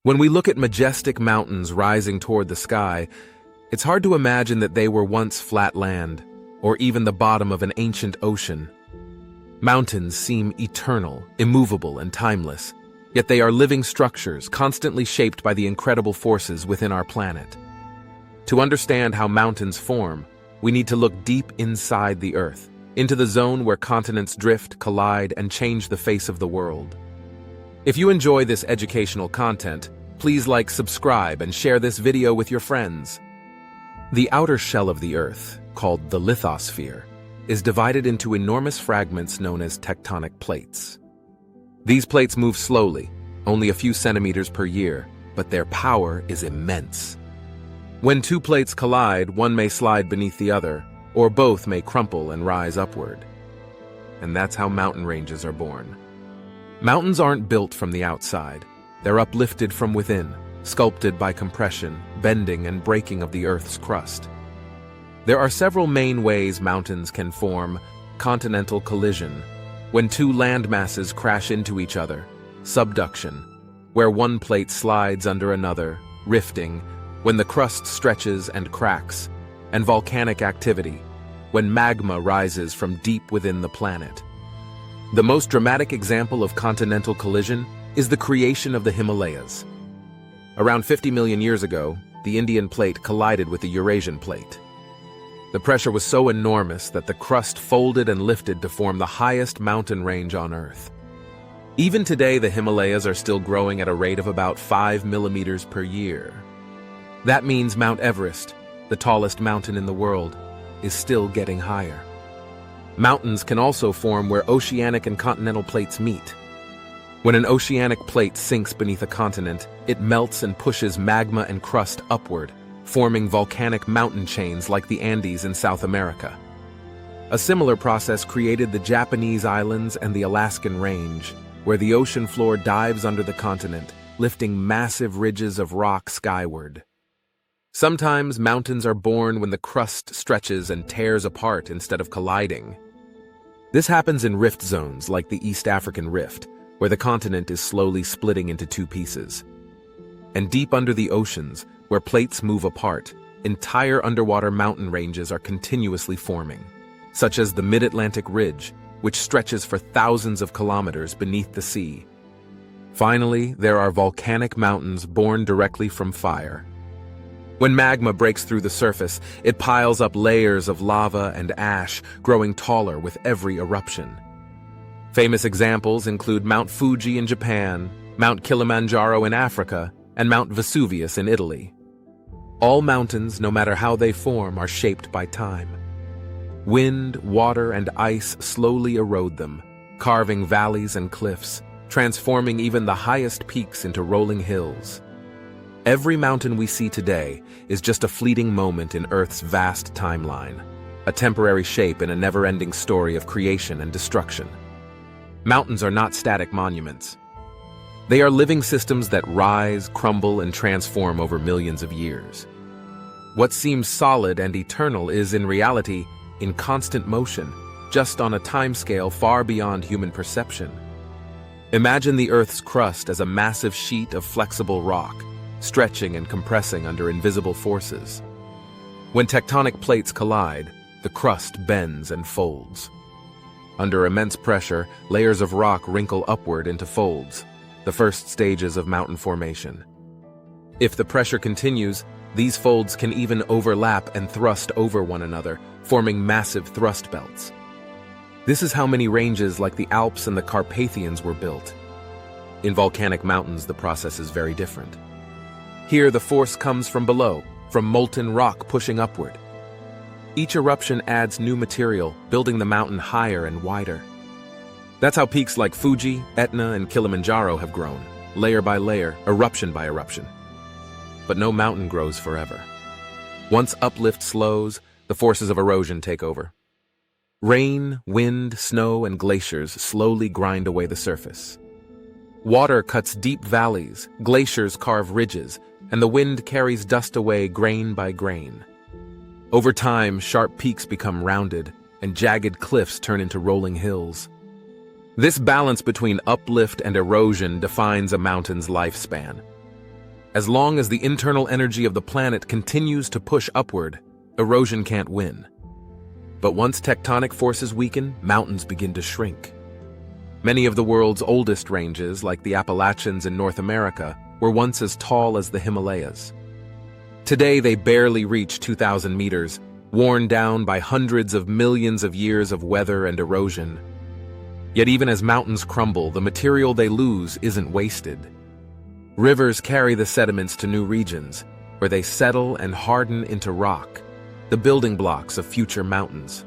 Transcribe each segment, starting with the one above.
When we look at majestic mountains rising toward the sky, it's hard to imagine that they were once flat land, or even the bottom of an ancient ocean. Mountains seem eternal, immovable, and timeless, yet they are living structures constantly shaped by the incredible forces within our planet. To understand how mountains form, we need to look deep inside the Earth, into the zone where continents drift, collide, and change the face of the world. If you enjoy this educational content, please like, subscribe, and share this video with your friends. The outer shell of the Earth, called the lithosphere, is divided into enormous fragments known as tectonic plates. These plates move slowly, only a few centimeters per year, but their power is immense. When two plates collide, one may slide beneath the other, or both may crumple and rise upward. And that's how mountain ranges are born. Mountains aren't built from the outside. They're uplifted from within, sculpted by compression, bending, and breaking of the Earth's crust. There are several main ways mountains can form: continental collision, when two land masses crash into each other; subduction, where one plate slides under another; rifting, when the crust stretches and cracks; and volcanic activity, when magma rises from deep within the planet. The most dramatic example of continental collision is the creation of the Himalayas. Around 50 million years ago, the Indian plate collided with the Eurasian plate. The pressure was so enormous that the crust folded and lifted to form the highest mountain range on Earth. Even today, the Himalayas are still growing at a rate of about 5 millimeters per year. That means Mount Everest, the tallest mountain in the world, is still getting higher. Mountains can also form where oceanic and continental plates meet. When an oceanic plate sinks beneath a continent, it melts and pushes magma and crust upward, forming volcanic mountain chains like the Andes in South America. A similar process created the Japanese islands and the Alaskan range, where the ocean floor dives under the continent, lifting massive ridges of rock skyward. Sometimes mountains are born when the crust stretches and tears apart instead of colliding. This happens in rift zones like the East African Rift, where the continent is slowly splitting into two pieces. And deep under the oceans, where plates move apart, entire underwater mountain ranges are continuously forming, such as the Mid-Atlantic Ridge, which stretches for thousands of kilometers beneath the sea. Finally, there are volcanic mountains born directly from fire. When magma breaks through the surface, it piles up layers of lava and ash, growing taller with every eruption. Famous examples include Mount Fuji in Japan, Mount Kilimanjaro in Africa, and Mount Vesuvius in Italy. All mountains, no matter how they form, are shaped by time. Wind, water, and ice slowly erode them, carving valleys and cliffs, transforming even the highest peaks into rolling hills. Every mountain we see today is just a fleeting moment in Earth's vast timeline, a temporary shape in a never-ending story of creation and destruction. Mountains are not static monuments. They are living systems that rise, crumble, and transform over millions of years. What seems solid and eternal is, in reality, in constant motion, just on a timescale far beyond human perception. Imagine the Earth's crust as a massive sheet of flexible rock, stretching and compressing under invisible forces. When tectonic plates collide, the crust bends and folds. Under immense pressure, layers of rock wrinkle upward into folds, the first stages of mountain formation. If the pressure continues, these folds can even overlap and thrust over one another, forming massive thrust belts. This is how many ranges like the Alps and the Carpathians were built. In volcanic mountains, the process is very different. Here, the force comes from below, from molten rock pushing upward. Each eruption adds new material, building the mountain higher and wider. That's how peaks like Fuji, Etna, and Kilimanjaro have grown, layer by layer, eruption by eruption. But no mountain grows forever. Once uplift slows, the forces of erosion take over. Rain, wind, snow, and glaciers slowly grind away the surface. Water cuts deep valleys, glaciers carve ridges, and the wind carries dust away grain by grain. Over time, sharp peaks become rounded, and jagged cliffs turn into rolling hills. This balance between uplift and erosion defines a mountain's lifespan. As long as the internal energy of the planet continues to push upward, erosion can't win. But once tectonic forces weaken, mountains begin to shrink. Many of the world's oldest ranges, like the Appalachians in North America, were once as tall as the Himalayas. Today, they barely reach 2,000 meters, worn down by hundreds of millions of years of weather and erosion. Yet even as mountains crumble, the material they lose isn't wasted. Rivers carry the sediments to new regions, where they settle and harden into rock, the building blocks of future mountains.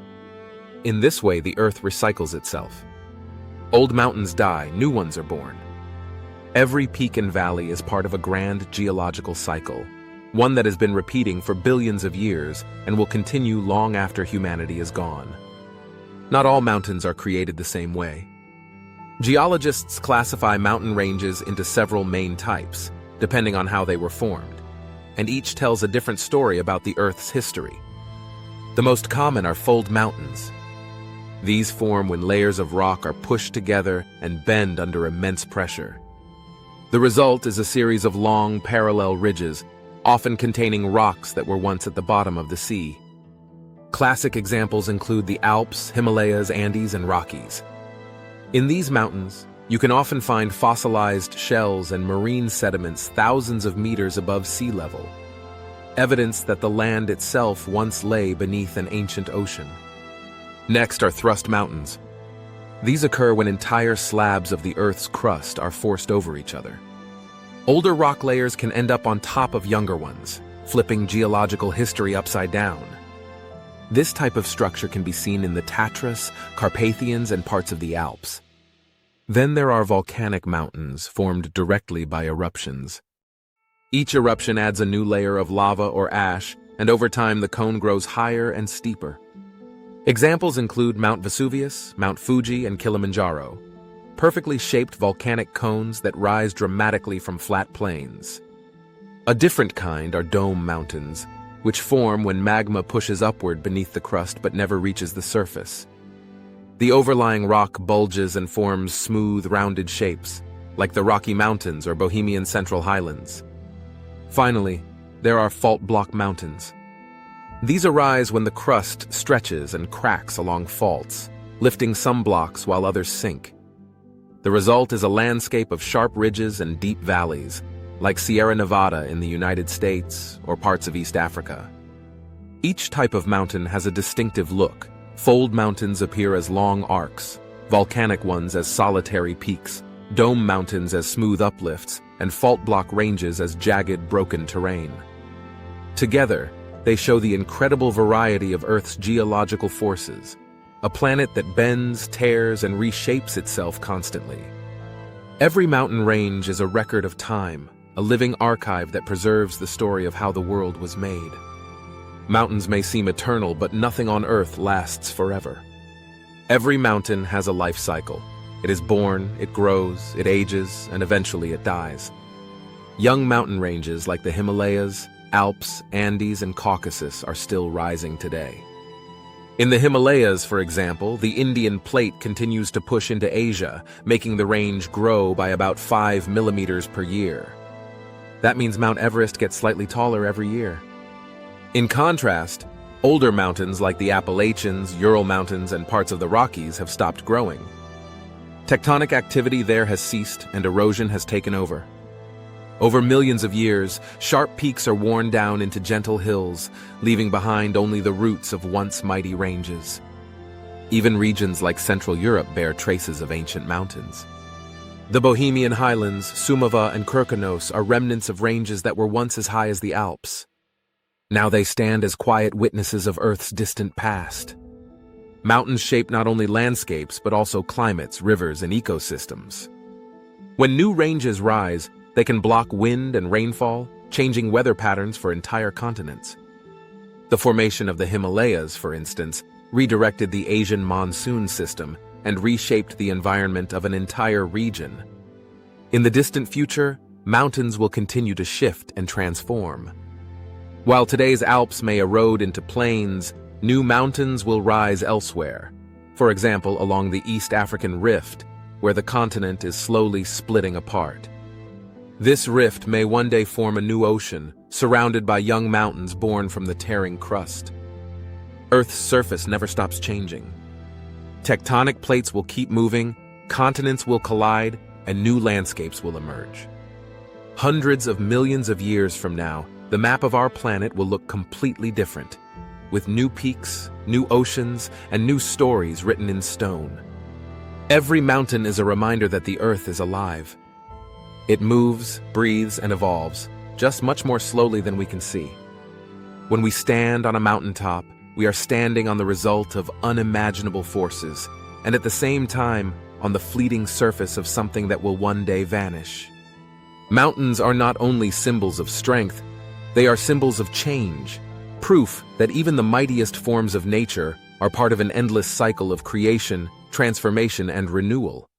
In this way, the earth recycles itself. Old mountains die, new ones are born. Every peak and valley is part of a grand geological cycle, one that has been repeating for billions of years and will continue long after humanity is gone. Not all mountains are created the same way. Geologists classify mountain ranges into several main types, depending on how they were formed, and each tells a different story about the Earth's history. The most common are fold mountains. These form when layers of rock are pushed together and bend under immense pressure. The result is a series of long, parallel ridges, often containing rocks that were once at the bottom of the sea. Classic examples include the Alps, Himalayas, Andes, and Rockies. In these mountains, you can often find fossilized shells and marine sediments thousands of meters above sea level, evidence that the land itself once lay beneath an ancient ocean. Next are thrust mountains. These occur when entire slabs of the Earth's crust are forced over each other. Older rock layers can end up on top of younger ones, flipping geological history upside down. This type of structure can be seen in the Tatras, Carpathians, and parts of the Alps. Then there are volcanic mountains formed directly by eruptions. Each eruption adds a new layer of lava or ash, and over time the cone grows higher and steeper. Examples include Mount Vesuvius, Mount Fuji, and Kilimanjaro, perfectly shaped volcanic cones that rise dramatically from flat plains. A different kind are dome mountains, which form when magma pushes upward beneath the crust but never reaches the surface. The overlying rock bulges and forms smooth, rounded shapes, like the Rocky Mountains or Bohemian Central Highlands. Finally, there are fault block mountains. These arise when the crust stretches and cracks along faults, lifting some blocks while others sink. The result is a landscape of sharp ridges and deep valleys, like Sierra Nevada in the United States or parts of East Africa. Each type of mountain has a distinctive look. Fold mountains appear as long arcs, volcanic ones as solitary peaks, dome mountains as smooth uplifts, and fault block ranges as jagged, broken terrain. Together, they show the incredible variety of Earth's geological forces, a planet that bends, tears, and reshapes itself constantly. Every mountain range is a record of time, a living archive that preserves the story of how the world was made. Mountains may seem eternal, but nothing on Earth lasts forever. Every mountain has a life cycle. It is born, it grows, it ages, and eventually it dies. Young mountain ranges like the Himalayas, Alps, Andes, and Caucasus are still rising today. In the Himalayas, for example, the Indian plate continues to push into Asia, making the range grow by about 5 millimeters per year. That means Mount Everest gets slightly taller every year. In contrast, older mountains like the Appalachians, Ural Mountains, and parts of the Rockies have stopped growing. Tectonic activity there has ceased and erosion has taken over. Over millions of years, sharp peaks are worn down into gentle hills, leaving behind only the roots of once mighty ranges. Even regions like Central Europe bear traces of ancient mountains. The Bohemian Highlands, Sumava, and Kirkenos are remnants of ranges that were once as high as the Alps. Now they stand as quiet witnesses of Earth's distant past. Mountains shape not only landscapes, but also climates, rivers, and ecosystems. When new ranges rise, they can block wind and rainfall, changing weather patterns for entire continents. The formation of the Himalayas, for instance, redirected the Asian monsoon system and reshaped the environment of an entire region. In the distant future, mountains will continue to shift and transform. While today's Alps may erode into plains, new mountains will rise elsewhere, for example along the East African Rift, where the continent is slowly splitting apart. This rift may one day form a new ocean, surrounded by young mountains born from the tearing crust. Earth's surface never stops changing. Tectonic plates will keep moving, continents will collide, and new landscapes will emerge. Hundreds of millions of years from now, the map of our planet will look completely different, with new peaks, new oceans, and new stories written in stone. Every mountain is a reminder that the Earth is alive. It moves, breathes, and evolves, just much more slowly than we can see. When we stand on a mountaintop, we are standing on the result of unimaginable forces, and at the same time, on the fleeting surface of something that will one day vanish. Mountains are not only symbols of strength, they are symbols of change, proof that even the mightiest forms of nature are part of an endless cycle of creation, transformation, and renewal.